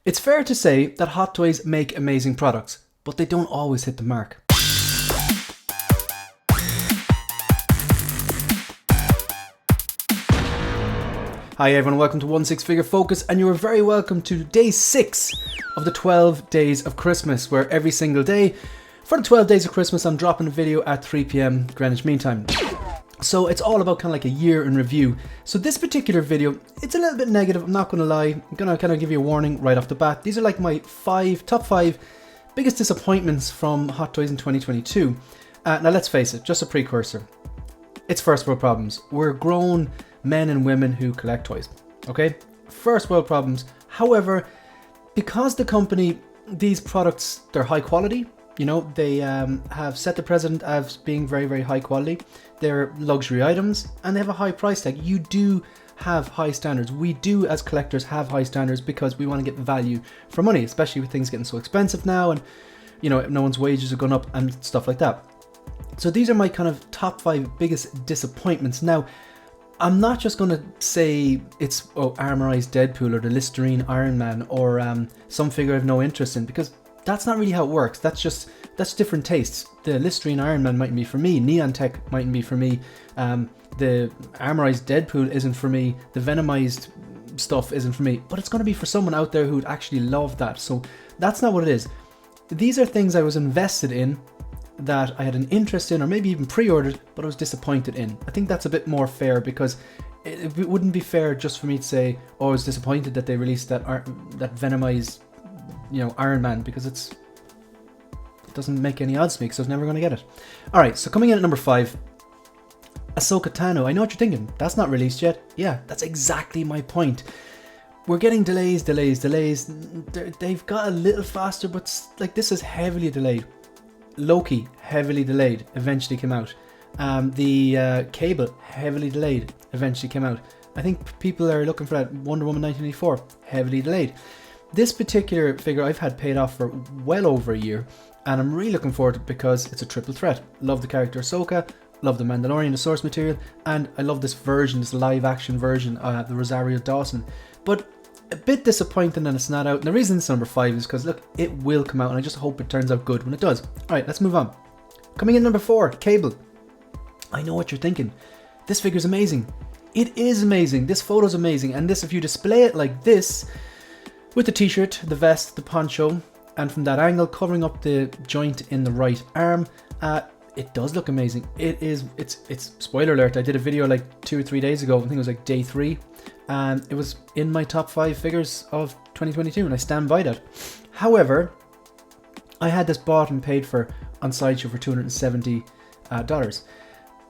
It's fair to say that Hot Toys make amazing products, but they don't always hit the mark. Hi everyone, welcome to One Six Figure Focus, and you are very welcome to day 6 of the 12 days of Christmas, where every single day for the 12 days of Christmas I'm dropping a video at 3 p.m. Greenwich Mean Time. So it's all about kind of like a year in review. So this particular video, it's a little bit negative, I'm not going to lie. I'm going to kind of give you a warning right off the bat. These are like my top 5 biggest disappointments from Hot Toys in 2022. Now let's face it, just a precursor. It's first world problems. We're grown men and women who collect toys, okay? First world problems. However, because the company, these products, they're high quality, you know, they have set the precedent as being very, very high quality. They're luxury items and they have a high price tag. You do have high standards. We do, as collectors, have high standards because we want to get value for money, especially with things getting so expensive now and, you know, no one's wages are going up and stuff like that. So these are my kind of top 5 biggest disappointments. Now, I'm not just going to say it's Armorized Deadpool or the Listerine Iron Man or some figure I have no interest in, because that's not really how it works. That's different tastes. The Listerine Iron Man mightn't be for me. Neon Tech mightn't be for me. The Armorized Deadpool isn't for me. The Venomized stuff isn't for me. But it's going to be for someone out there who'd actually love that. So that's not what it is. These are things I was invested in, that I had an interest in, or maybe even pre-ordered, but I was disappointed in. I think that's a bit more fair, because it wouldn't be fair just for me to say, oh, I was disappointed that they released that Venomized, you know, Iron Man, because it doesn't make any odds to me, because I was never going to get it. Alright, so coming in at number 5, Ahsoka Tano. I know what you're thinking, that's not released yet. Yeah, that's exactly my point. We're getting delays. They've got a little faster, but like, this is heavily delayed. Loki, heavily delayed, eventually came out. The Cable, heavily delayed, eventually came out. I think people are looking for that Wonder Woman 1984, heavily delayed. This particular figure I've had paid off for well over a year, and I'm really looking forward to it because it's a triple threat. Love the character Ahsoka, love the Mandalorian, the source material, and I love this version, this live action version, the Rosario Dawson. But a bit disappointing that it's not out, and the reason it's number 5 is because, look, it will come out, and I just hope it turns out good when it does. Alright, let's move on. Coming in number 4, Cable. I know what you're thinking. This figure's amazing. It is amazing. This photo's amazing, and this, if you display it like this, with the t-shirt, the vest, the poncho, and from that angle, covering up the joint in the right arm, it does look amazing. It's spoiler alert, I did a video like 2 or 3 days ago, I think it was like day 3, and it was in my top 5 figures of 2022, and I stand by that. However, I had this bought and paid for on Sideshow for $270,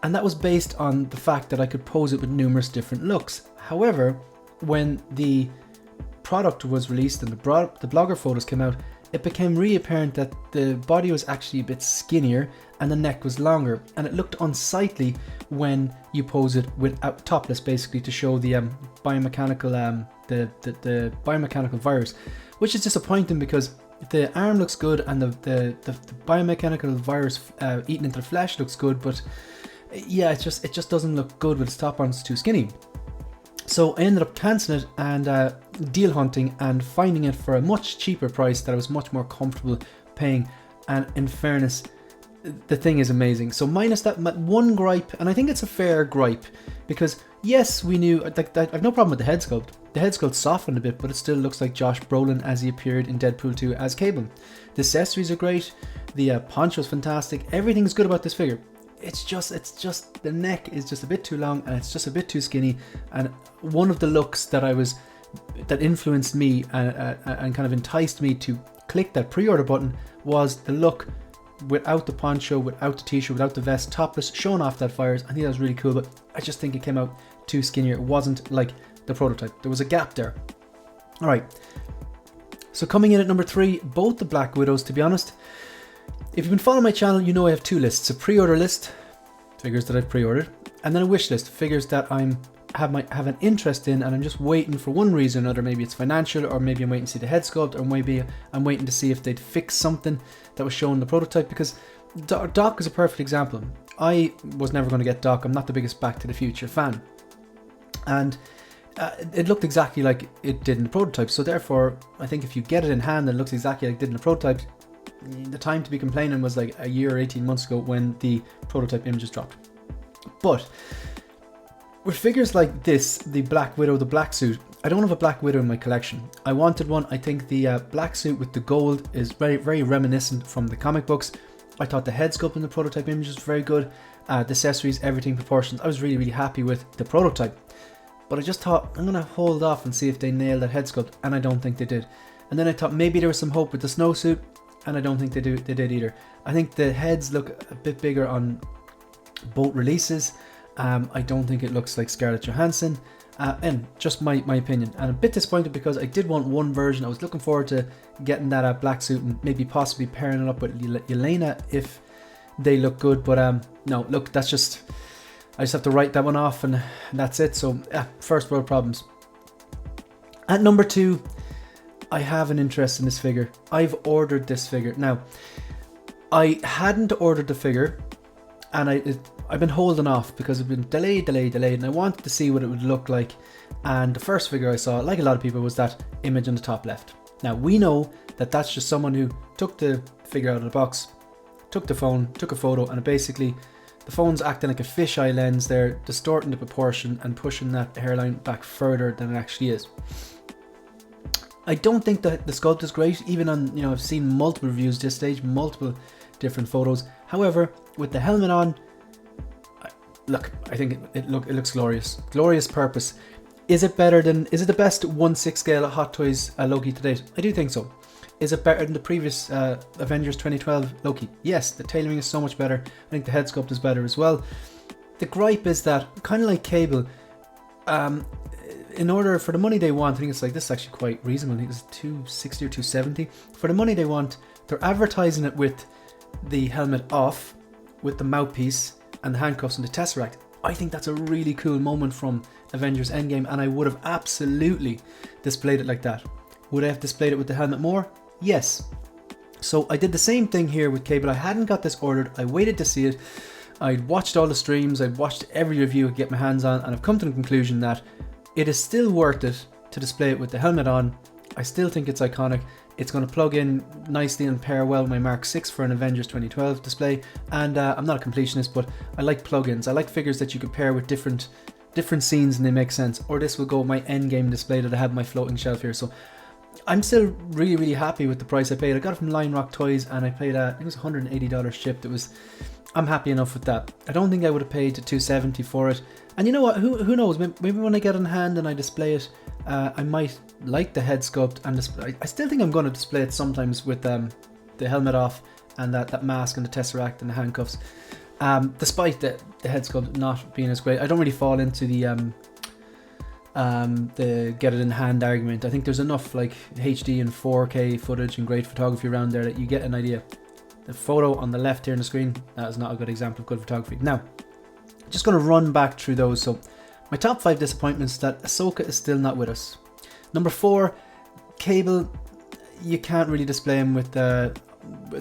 and that was based on the fact that I could pose it with numerous different looks. However, when the product was released and the blogger photos came out, it became really apparent that the body was actually a bit skinnier and the neck was longer, and it looked unsightly when you pose it without topless, basically, to show the biomechanical the biomechanical virus, which is disappointing because the arm looks good and the biomechanical virus eaten into the flesh looks good, but yeah, it just doesn't look good with its top on. It's too skinny. So I ended up cancelling it and deal hunting and finding it for a much cheaper price that I was much more comfortable paying. And in fairness, the thing is amazing. So minus that one gripe, and I think it's a fair gripe, because yes, we knew, like, I've no problem with the head sculpt. The head sculpt softened a bit, but it still looks like Josh Brolin as he appeared in Deadpool 2 as Cable. The accessories are great. The poncho's fantastic. Everything's good about this figure. It's just the neck is just a bit too long and it's just a bit too skinny. And one of the looks that influenced me and kind of enticed me to click that pre-order button was the look without the poncho, without the t-shirt, without the vest, topless, showing off that virus. I think that was really cool, but I just think it came out too skinny. It wasn't like the prototype. There was a gap there. All right. So coming in at number 3, both the Black Widows, to be honest. If you've been following my channel, you know I have 2 lists. A pre-order list, figures that I've pre-ordered, and then a wish list, figures that have an interest in and I'm just waiting for one reason or another. Maybe it's financial, or maybe I'm waiting to see the head sculpt, or maybe I'm waiting to see if they'd fix something that was shown in the prototype, because Doc is a perfect example. I was never going to get Doc. I'm not the biggest Back to the Future fan. And it looked exactly like it did in the prototype. So therefore, I think if you get it in hand and it looks exactly like it did in the prototype, the time to be complaining was like a year or 18 months ago when the prototype images dropped. But with figures like this, the Black Widow, the black suit, I don't have a Black Widow in my collection. I wanted one. I think the black suit with the gold is very, very reminiscent from the comic books. I thought the head sculpt in the prototype image was very good. The accessories, everything proportions. I was really, really happy with the prototype. But I just thought, I'm going to hold off and see if they nail that head sculpt, and I don't think they did. And then I thought maybe there was some hope with the snowsuit, and I don't think they did either. I think the heads look a bit bigger on both releases. I don't think it looks like Scarlett Johansson, and just my opinion. And I'm a bit disappointed because I did want one version. I was looking forward to getting that black suit and maybe possibly pairing it up with Yelena if they look good. But no, look, I just have to write that one off, and that's it. So first world problems. At number 2, I have an interest in this figure. I've ordered this figure. Now, I hadn't ordered the figure, and I've been holding off because it's been delayed, and I wanted to see what it would look like. And the first figure I saw, like a lot of people, was that image on the top left. Now, we know that that's just someone who took the figure out of the box, took the phone, took a photo, and basically the phone's acting like a fisheye lens there, distorting the proportion and pushing that hairline back further than it actually is. I don't think that the sculpt is great, even on, I've seen multiple reviews at this stage, multiple different photos. However, with the helmet on, I think it looks glorious. Glorious purpose. Is it the best 1/6 scale Hot Toys Loki to date? I do think so. Is it better than the previous Avengers 2012 Loki? Yes, the tailoring is so much better. I think the head sculpt is better as well. The gripe is that, kind of like Cable, in order for the money they want, I think it's like, this is actually quite reasonable. I think it's $260 or $270. For the money they want, they're advertising it with the helmet off, with the mouthpiece and the handcuffs and the Tesseract. I think that's a really cool moment from Avengers Endgame, and I would have absolutely displayed it like that. Would I have displayed it with the helmet more? Yes. So I did the same thing here with Cable. I hadn't got this ordered. I waited to see it. I'd watched all the streams. I'd watched every review I could get my hands on, and I've come to the conclusion that it is still worth it to display it with the helmet on. I still think it's iconic. It's going to plug in nicely and pair well with my Mark 6 for an Avengers 2012 display. And I'm not a completionist, but I like plugins. I like figures that you can pair with different scenes and they make sense. Or this will go with my Endgame display that I have on my floating shelf here. So I'm still really, really happy with the price I paid. I got it from Lion Rock Toys, and I paid it was $180 shipped. I'm happy enough with that. I don't think I would have paid $270 for it. And you know what? Who knows? Maybe when I get it in hand and I display it, I might like the head sculpt and display. I still think I'm going to display it sometimes with the helmet off and that mask and the Tesseract and the handcuffs. Despite the head sculpt not being as great, I don't really fall into the get it in hand argument. I think there's enough like HD and 4K footage and great photography around there that you get an idea. The photo on the left here on the screen, that is not a good example of good photography. Now, just going to run back through those. So, my top 5 disappointments, that Ahsoka is still not with us. Number 4, Cable, you can't really display him with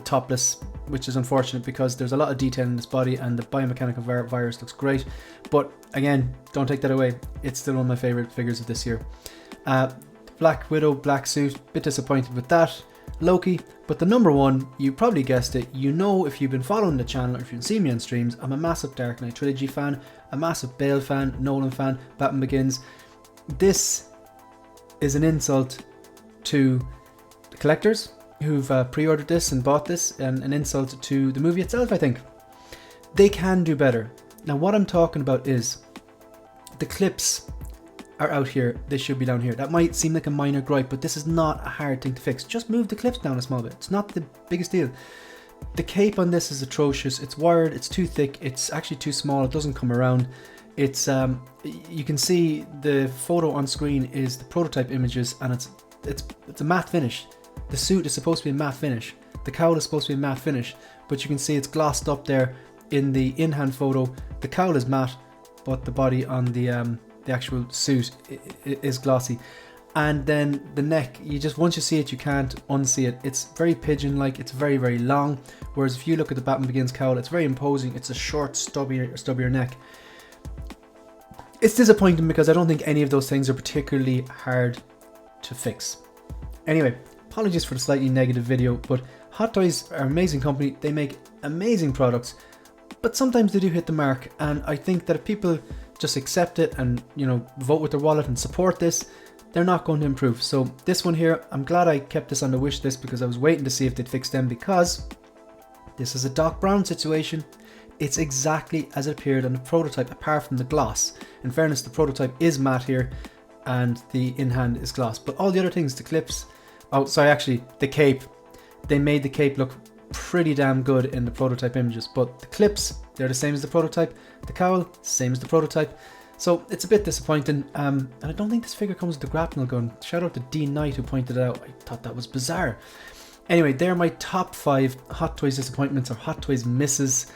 topless, which is unfortunate because there's a lot of detail in his body and the biomechanical virus looks great. But again, don't take that away. It's still one of my favourite figures of this year. Black Widow, black suit, bit disappointed with that. Loki, but the number 1, you probably guessed it. You know, if you've been following the channel or if you've seen me on streams, I'm a massive Dark Knight Trilogy fan, a massive Bale fan, Nolan fan, Batman Begins. This is an insult to the collectors who've pre-ordered this and bought this, and an insult to the movie itself, I think. They can do better. Now, what I'm talking about is the clips are out here, they should be down here. That might seem like a minor gripe, but this is not a hard thing to fix. Just move the clips down a small bit. It's not the biggest deal. The cape on this is atrocious. It's wired, it's too thick, it's actually too small, it doesn't come around. It's you can see the photo on screen is the prototype images, and it's a matte finish. The suit is supposed to be a matte finish. The cowl is supposed to be a matte finish, but you can see it's glossed up there in the in-hand photo. The cowl is matte, but the body on the actual suit is glossy. And then the neck, once you see it, you can't unsee it. It's very pigeon-like, it's very, very long. Whereas if you look at the Batman Begins cowl, it's very imposing. It's a short, stubbier neck. it's disappointing because I don't think any of those things are particularly hard to fix. Anyway, apologies for the slightly negative video, but Hot Toys are an amazing company. They make amazing products, but sometimes they do hit the mark, and I think that if people just accept it and, you know, vote with their wallet and support this, they're not going to improve. So this one here, I'm glad I kept this on the wish list because I was waiting to see if they'd fix them, because this is a Doc Brown situation. It's exactly as it appeared on the prototype, apart from the gloss. In fairness, the prototype is matte here and the in-hand is gloss, but all the other things, the clips, oh sorry, actually the cape, they made the cape look pretty damn good in the prototype images, but the clips, they're the same as the prototype, the cowl, same as the prototype. So it's a bit disappointing, and I don't think this figure comes with the grapnel gun. Shout out to D Knight who pointed it out. I thought that was bizarre. Anyway, they're my top 5 Hot Toys disappointments or Hot Toys misses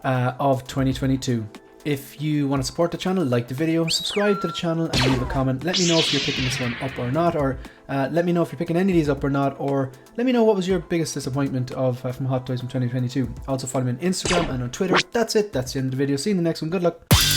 of 2022. If you want to support the channel, like the video, subscribe to the channel and leave a comment. Let me know if you're picking this one up or not, or let me know if you're picking any of these up or not, or let me know what was your biggest disappointment of from Hot Toys from 2022. Also follow me on Instagram and on Twitter. That's it. That's the end of the video. See you in the next one. Good luck.